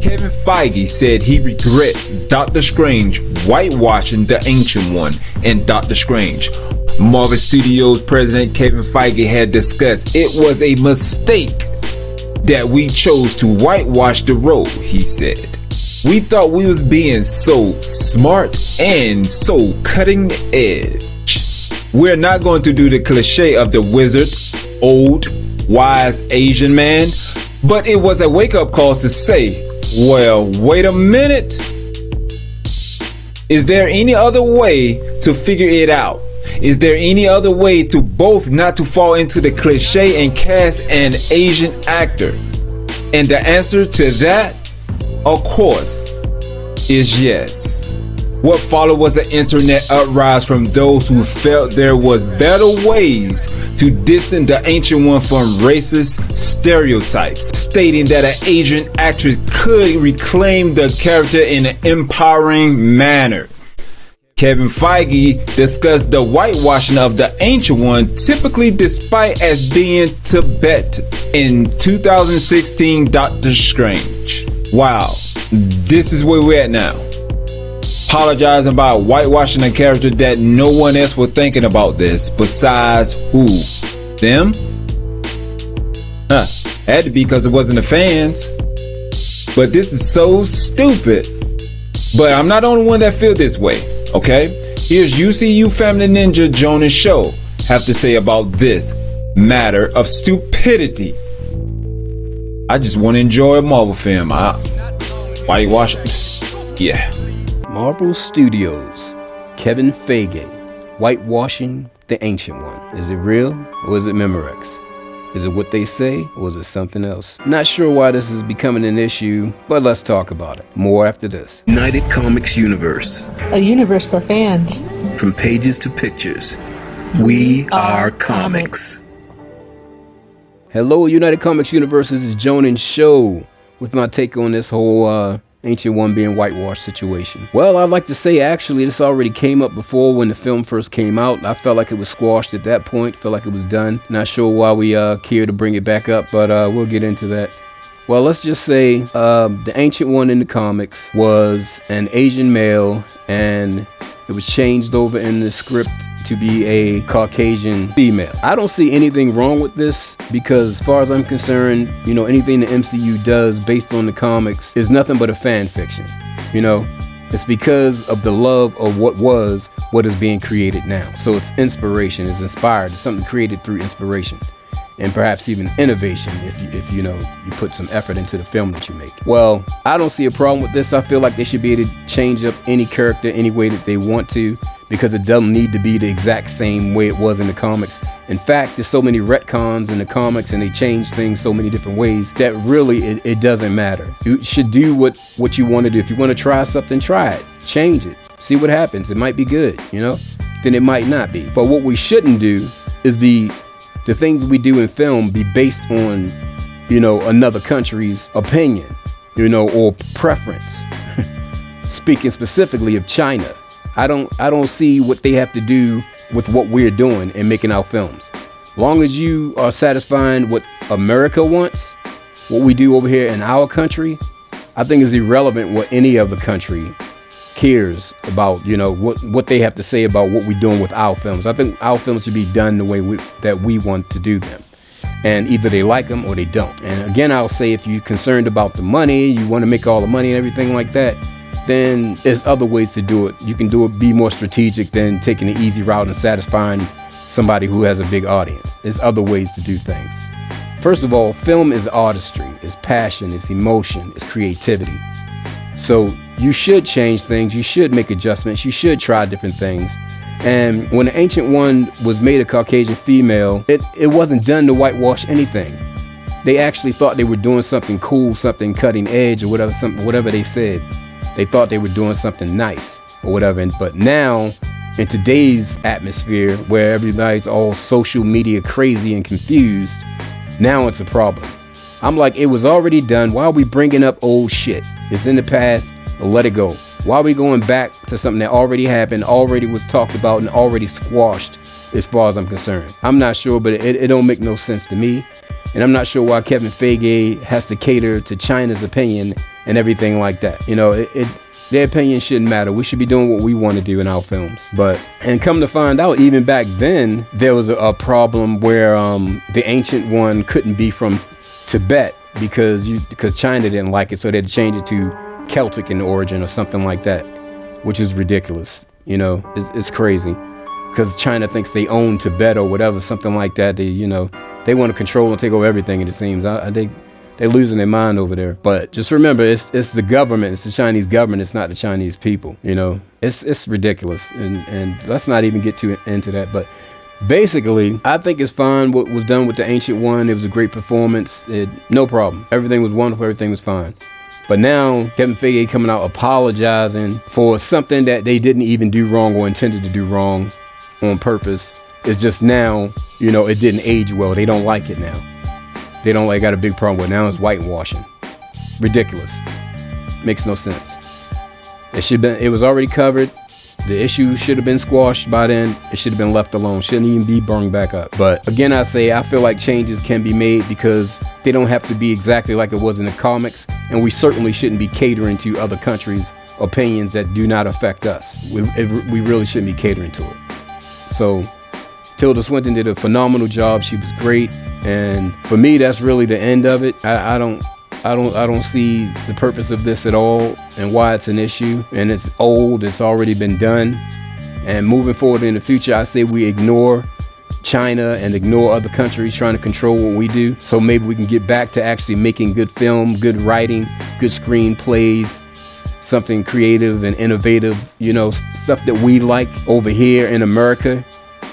Kevin Feige said he regrets Doctor Strange whitewashing the Ancient One in Doctor Strange. Marvel Studios president Kevin Feige had discussed it was a mistake that we chose to whitewash the role, he said. We thought we was being so smart and so cutting edge. We're not going to do the cliche of the wizard, old, wise Asian man, but it was a wake-up call to say, well, wait a minute. Is there any other way to figure it out? Is there any other way to both not to fall into the cliche and cast an Asian actor? And the answer to that, of course, is yes. What followed was an internet uprise from those who felt there was better ways to distance the Ancient One from racist stereotypes, stating that an Asian actress could reclaim the character in an empowering manner. Kevin Feige discussed the whitewashing of the Ancient One, typically despite as being Tibetan, in 2016 Doctor Strange. Wow, this is where we're at now. Apologizing about whitewashing a character that no one else was thinking about this besides who? Them? Had to be because it wasn't the fans. But this is so stupid. But I'm not the only one that feel this way, okay? Here's UCU Family Ninja JoninSho have to say about this matter of stupidity. I just want to enjoy a Marvel film. Whitewash? Yeah. Marvel Studios, Kevin Feige, whitewashing the Ancient One. Is it real or is it Memorex? Is it what they say or is it something else? Not sure why this is becoming an issue, but let's talk about it. More after this. United Comics Universe. A universe for fans. From pages to pictures, we are comics. Hello, United Comics Universe. This is JoninSho with my take on this whole Ancient One being whitewashed situation. Well, I'd like to say actually this already came up before when the film first came out. I felt like it was squashed at that point, felt like it was done. Not sure why we care to bring it back up, but we'll get into that. Well, let's just say the Ancient One in the comics was an Asian male, and it was changed over in the script to be a Caucasian female. I don't see anything wrong with this because as far as I'm concerned, you know, anything the MCU does based on the comics is nothing but a fan fiction. You know, it's because of the love of what is being created now. So it's inspiration, it's inspired, it's something created through inspiration. And perhaps even innovation if you know you put some effort into the film that you make. Well, I don't see a problem with this. I feel like they should be able to change up any character any way that they want to, because it doesn't need to be the exact same way it was in the comics. In fact, there's so many retcons in the comics and they change things so many different ways that really it doesn't matter. You should do what you want to do. If you want to try something, try it, change it, see what happens. It might be good, you know, then it might not be. But what we shouldn't do is the things we do in film be based on, you know, another country's opinion, you know, or preference. Speaking specifically of China, I don't see what they have to do with what we're doing and making our films. Long as you are satisfying what America wants, what we do over here in our country, I think is irrelevant what any other country cares about, you know, what they have to say about what we're doing with our films. I think our films should be done the way that we want to do them. And either they like them or they don't. And again, I'll say if you're concerned about the money, you want to make all the money and everything like that, then there's other ways to do it. You can do it, be more strategic than taking the easy route and satisfying somebody who has a big audience. There's other ways to do things. First of all, film is artistry, it's passion, it's emotion, it's creativity. So you should change things, you should make adjustments, you should try different things. And when the Ancient One was made a Caucasian female, it wasn't done to whitewash anything. They actually thought they were doing something cool, something cutting edge or whatever they said. They thought they were doing something nice or whatever. But now, in today's atmosphere where everybody's all social media crazy and confused, now it's a problem. I'm like, it was already done. Why are we bringing up old shit? It's in the past. Let it go. Why are we going back to something that already happened, already was talked about, and already squashed as far as I'm concerned? I'm not sure, but it don't make no sense to me. And I'm not sure why Kevin Feige has to cater to China's opinion and everything like that. You know, their opinion shouldn't matter. We should be doing what we want to do in our films. And come to find out, even back then, there was a problem where the Ancient One couldn't be from Tibet because China didn't like it, so they had to change it to Celtic in origin or something like that, which is ridiculous. You know, it's crazy because China thinks they own Tibet or whatever, something like that. They want to control and take over everything, it seems. They're losing their mind over there. But just remember, it's the government. It's the Chinese government. It's not the Chinese people. You know, it's ridiculous. And let's not even get into that. But basically, I think it's fine what was done with the Ancient One. It was a great performance. No problem. Everything was wonderful. Everything was fine. But now Kevin Feige coming out apologizing for something that they didn't even do wrong or intended to do wrong on purpose. It's just now, you know, it didn't age well. They don't like it now. They got a big problem with it. Now it's whitewashing. Ridiculous. Makes no sense. It was already covered. The issue should have been squashed by then. It should have been left alone. Shouldn't even be brought back up. But again, I feel like changes can be made because they don't have to be exactly like it was in the comics. And we certainly shouldn't be catering to other countries' opinions that do not affect us. We really shouldn't be catering to it. So Tilda Swinton did a phenomenal job. She was great. And for me, that's really the end of it. I don't see the purpose of this at all and why it's an issue. And it's old. It's already been done. And moving forward in the future, I say we ignore China and ignore other countries trying to control what we do. So maybe we can get back to actually making good film, good writing, good screenplays, something creative and innovative, you know, stuff that we like over here in America,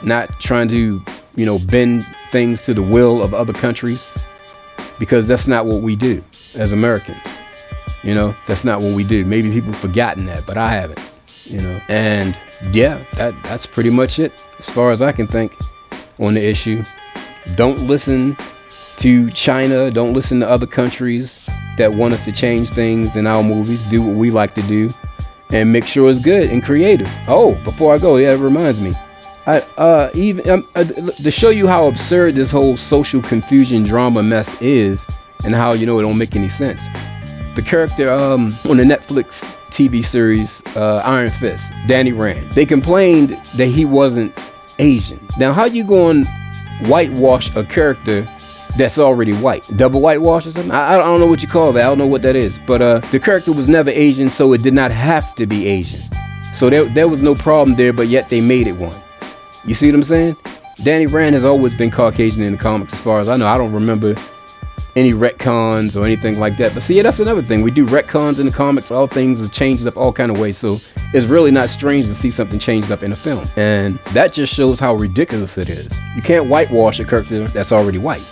not trying to, you know, bend things to the will of other countries, because that's not what we do as Americans. You know, that's not what we do. Maybe people have forgotten that, but I haven't, you know. And yeah, that's pretty much it as far as I can think on the issue. Don't listen to China. Don't listen to other countries that want us to change things in our movies. Do what we like to do and make sure it's good and creative. Oh, before I go, yeah, it reminds me. To show you how absurd this whole social confusion drama mess is and how, you know, it don't make any sense. The character on the Netflix TV series Iron Fist, Danny Rand, they complained that he wasn't Asian. Now, how you going to whitewash a character that's already white? Double whitewash or something? I don't know what you call that. I don't know what that is. But the character was never Asian, so it did not have to be Asian. So there was no problem there, but yet they made it one. You see what I'm saying? Danny Rand has always been Caucasian in the comics as far as I know. I don't remember any retcons or anything like that. But see, yeah, that's another thing. We do retcons in the comics. All things are changed up all kind of ways. So it's really not strange to see something changed up in a film. And that just shows how ridiculous it is. You can't whitewash a character that's already white.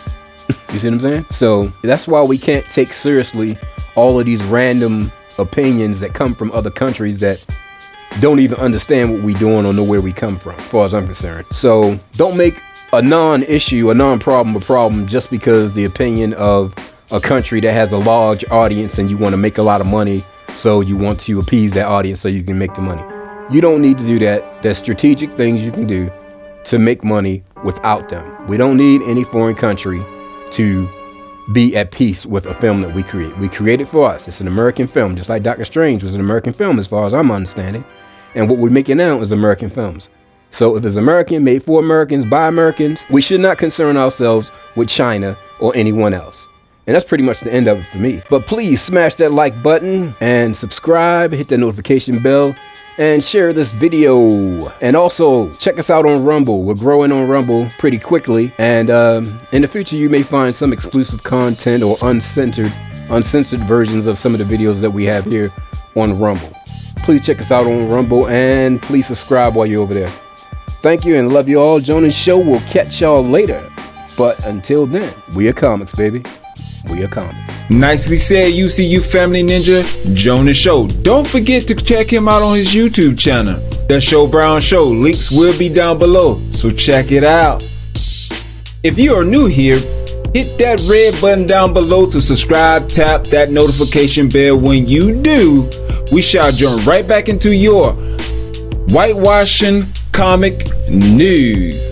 You see what I'm saying? So that's why we can't take seriously all of these random opinions that come from other countries that don't even understand what we're doing or know where we come from, as far as I'm concerned. So don't make a non-issue, a non-problem, a problem just because the opinion of a country that has a large audience and you want to make a lot of money, so you want to appease that audience so you can make the money. You don't need to do that. There's strategic things you can do to make money without them. We don't need any foreign country to be at peace with a film that we create. We create it for us. It's an American film, just like Doctor Strange was an American film as far as I'm understanding. And what we're making now is American films. So if it's American, made for Americans, by Americans, we should not concern ourselves with China or anyone else. And that's pretty much the end of it for me. But please smash that like button and subscribe, hit that notification bell, and share this video. And also check us out on Rumble. We're growing on Rumble pretty quickly. And in the future, you may find some exclusive content or uncensored versions of some of the videos that we have here on Rumble. Please check us out on Rumble and please subscribe while you're over there. Thank you and love you all. JoninSho will catch y'all later. But until then, we are comics, baby. We are comics. Nicely said, UCU Family Ninja, JoninSho. Don't forget to check him out on his YouTube channel, The Show Brown Show. Links will be down below, so check it out. If you are new here, hit that red button down below to subscribe. Tap that notification bell. When you do, we shall jump right back into your whitewashing comic news.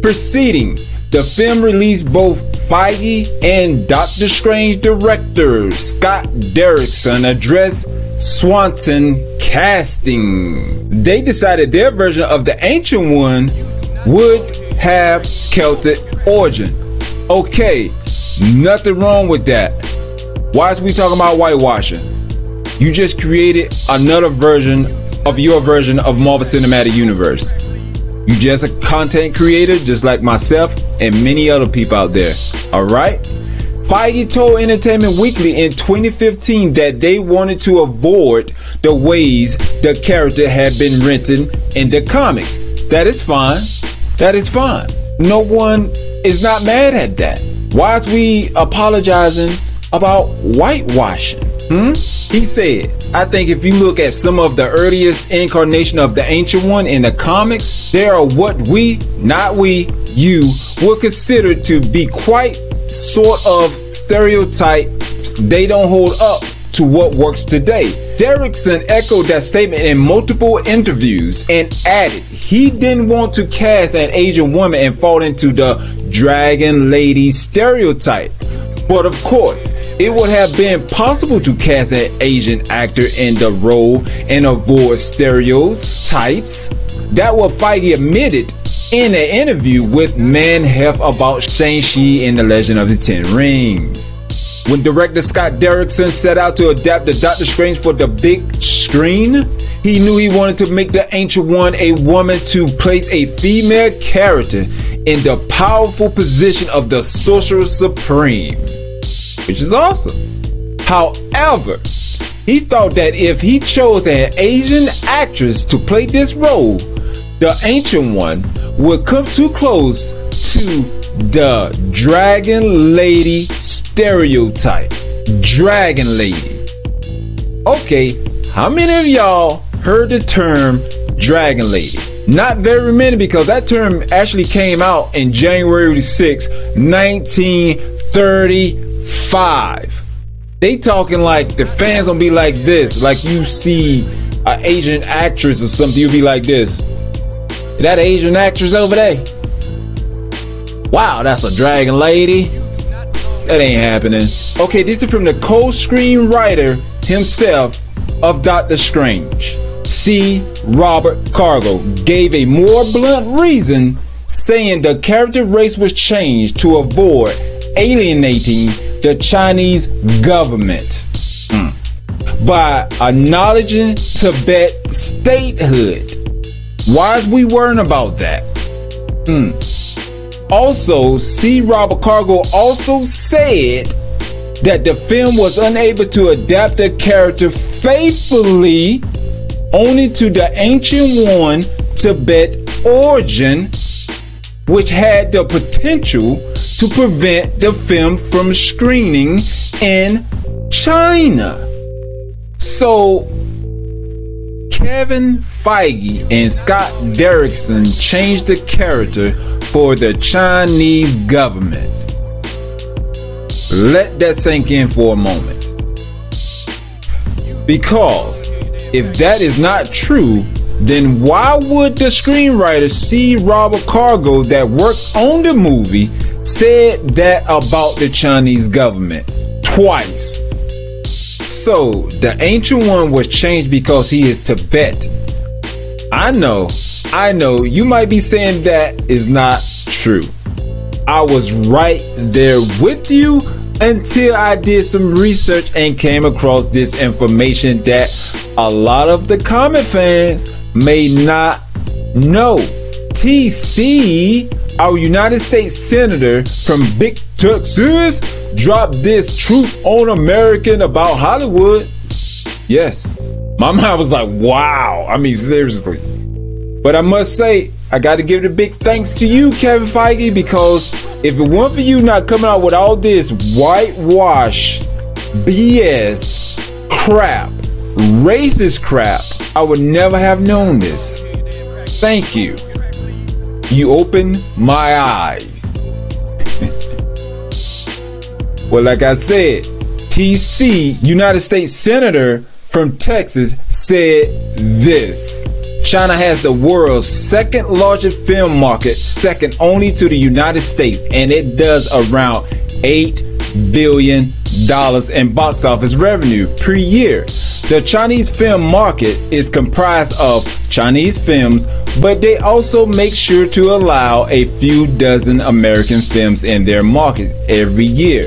Proceeding, the film released both Feige and Doctor Strange director Scott Derrickson addressed Swanson casting. They decided their version of the Ancient One would have Celtic origin. Okay, nothing wrong with that. Why is we talking about whitewashing? You just created another version of your version of Marvel Cinematic Universe. You just a content creator just like myself and many other people out there. Alright? Feige told Entertainment Weekly in 2015 that they wanted to avoid the ways the character had been written in the comics. That is fine. That is fine. No one is not mad at that. Why is we apologizing about whitewashing? He said, I think if you look at some of the earliest incarnation of the Ancient One in the comics, they are what you would consider to be quite sort of stereotypes. They don't hold up to what works today. Derrickson echoed that statement in multiple interviews and added he didn't want to cast an Asian woman and fall into the dragon lady stereotype. But of course, it would have been possible to cast an Asian actor in the role and avoid stereotypes. That what Feige admitted in an interview with Man Health about Shang-Chi and the Legend of the Ten Rings. When director Scott Derrickson set out to adapt the Doctor Strange for the big screen, he knew he wanted to make the Ancient One a woman to place a female character in the powerful position of the Sorcerer Supreme, which is awesome. However, he thought that if he chose an Asian actress to play this role, the Ancient One would come too close to the Dragon Lady stereotype. Dragon Lady. Okay, how many of y'all heard the term Dragon Lady? Not very many, because that term actually came out in January 6, 1935. They talking like the fans gonna be like this, like you see an Asian actress or something, you'll be like this. Is that an Asian actress over there? Wow, that's a dragon lady. That ain't happening. Okay, this is from the co-screenwriter himself of Doctor Strange. C. Robert Cargill gave a more blunt reason, saying the character race was changed to avoid alienating the Chinese government by acknowledging Tibet statehood. Why is we worrying about that? Also, C. Robert Cargill also said that the film was unable to adapt the character faithfully only to the Ancient One Tibet origin, which had the potential to prevent the film from screening in China. So, Kevin Feige and Scott Derrickson changed the character for the Chinese government. Let that sink in for a moment. Because if that is not true, then why would the screenwriter C. Robert Cargill that works on the movie said that about the Chinese government twice? So the Ancient One was changed because he is Tibetan. I know, you might be saying that is not true. I was right there with you until I did some research and came across this information that a lot of the comic fans may not know. TC, our United States Senator from Big Texas, dropped this truth on American about Hollywood. Yes, my mind was like, wow. I mean, seriously. But I must say, I got to give the big thanks to you, Kevin Feige, because if it weren't for you not coming out with all this whitewash, BS, crap, racist crap, I would never have known this. Thank you. You opened my eyes. Well, like I said, TC, United States Senator from Texas, said this. China has the world's second largest film market, second only to the United States, and it does around $8 billion in box office revenue per year. The Chinese film market is comprised of Chinese films, but they also make sure to allow a few dozen American films in their market every year.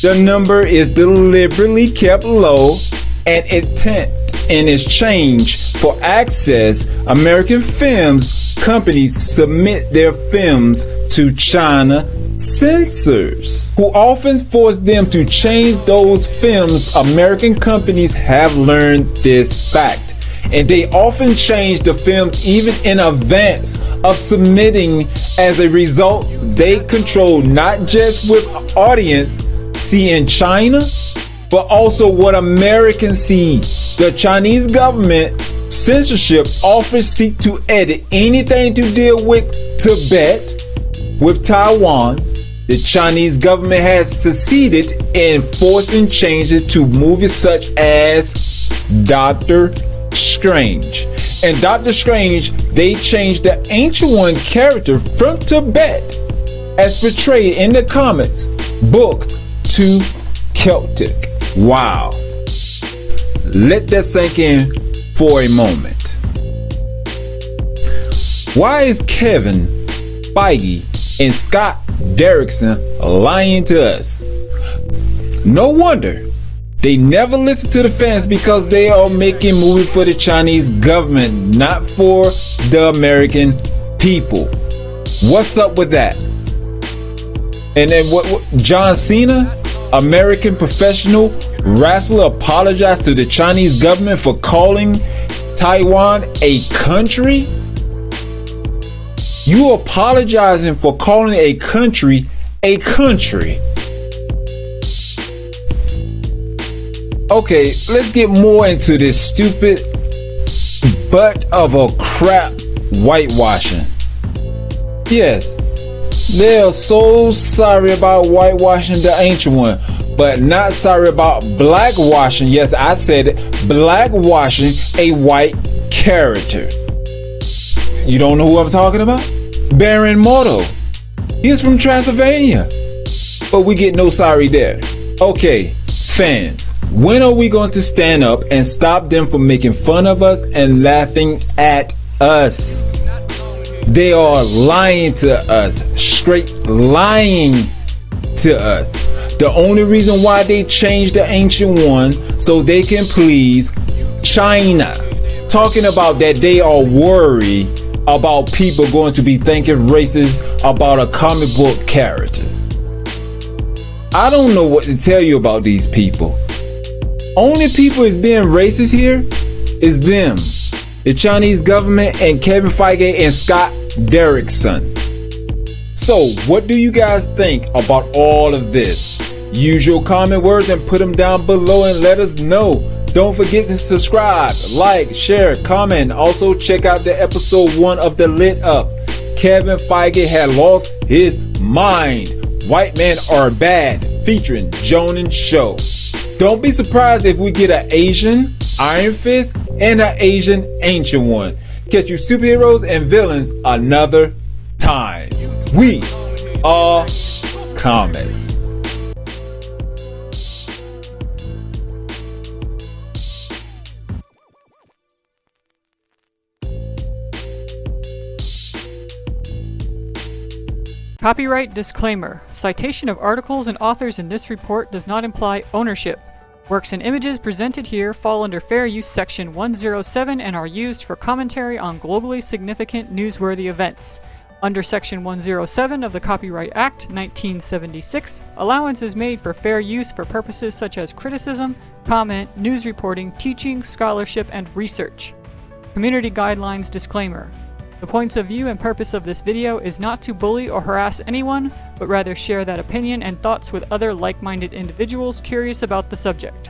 The number is deliberately kept low and intent in exchange for access. American films companies submit their films to China censors, who often force them to change those films. American companies have learned this fact, and they often change the films even in advance of submitting. As a result, they control not just what audience see in China, but also what Americans see. The Chinese government censorship often seek to edit anything to deal with Tibet. With Taiwan, the Chinese government has succeeded in forcing changes to movies such as Doctor Strange. In Doctor Strange, they changed the Ancient One character from Tibet, as portrayed in the comics books, to Celtic. Wow. Let that sink in for a moment. Why is Kevin Feige and Scott Derrickson lying to us? No wonder they never listen to the fans, because they are making movies for the Chinese government, not for the American people. What's up with that? And then what John Cena, American professional wrestler, apologized to the Chinese government for calling Taiwan a country? You apologizing for calling a country a country? Okay, let's get more into this stupid butt of a crap whitewashing. Yes, they are so sorry about whitewashing the Ancient One, but not sorry about blackwashing. Yes, I said it. Blackwashing a white character. You don't know who I'm talking about? Baron Mordo. He's from Transylvania. But we get no sorry there. Okay, fans, when are we going to stand up and stop them from making fun of us and laughing at us? They are lying to us, straight lying to us. The only reason why they changed the Ancient One so they can please China. Talking about that they are worried about people going to be thinking racist about a comic book character. I don't know what to tell you about these people. Only people is being racist here is them, the Chinese government, and Kevin Feige and Scott Derrickson. So what do you guys think about all of this? Use your comment words and put them down below and let us know. Don't forget to subscribe, like, share, comment. Also check out the episode 1 of The Lit Up. Kevin Feige had lost his mind. White men are bad, featuring JoninSho. Don't be surprised if we get an Asian Iron Fist and an Asian Ancient One. Catch you superheroes and villains another time. We are comics. Copyright disclaimer. Citation of articles and authors in this report does not imply ownership. Works and images presented here fall under Fair Use Section 107 and are used for commentary on globally significant newsworthy events. Under Section 107 of the Copyright Act 1976, allowance is made for fair use for purposes such as criticism, comment, news reporting, teaching, scholarship, and research. Community Guidelines Disclaimer. The points of view and purpose of this video is not to bully or harass anyone, but rather share that opinion and thoughts with other like-minded individuals curious about the subject.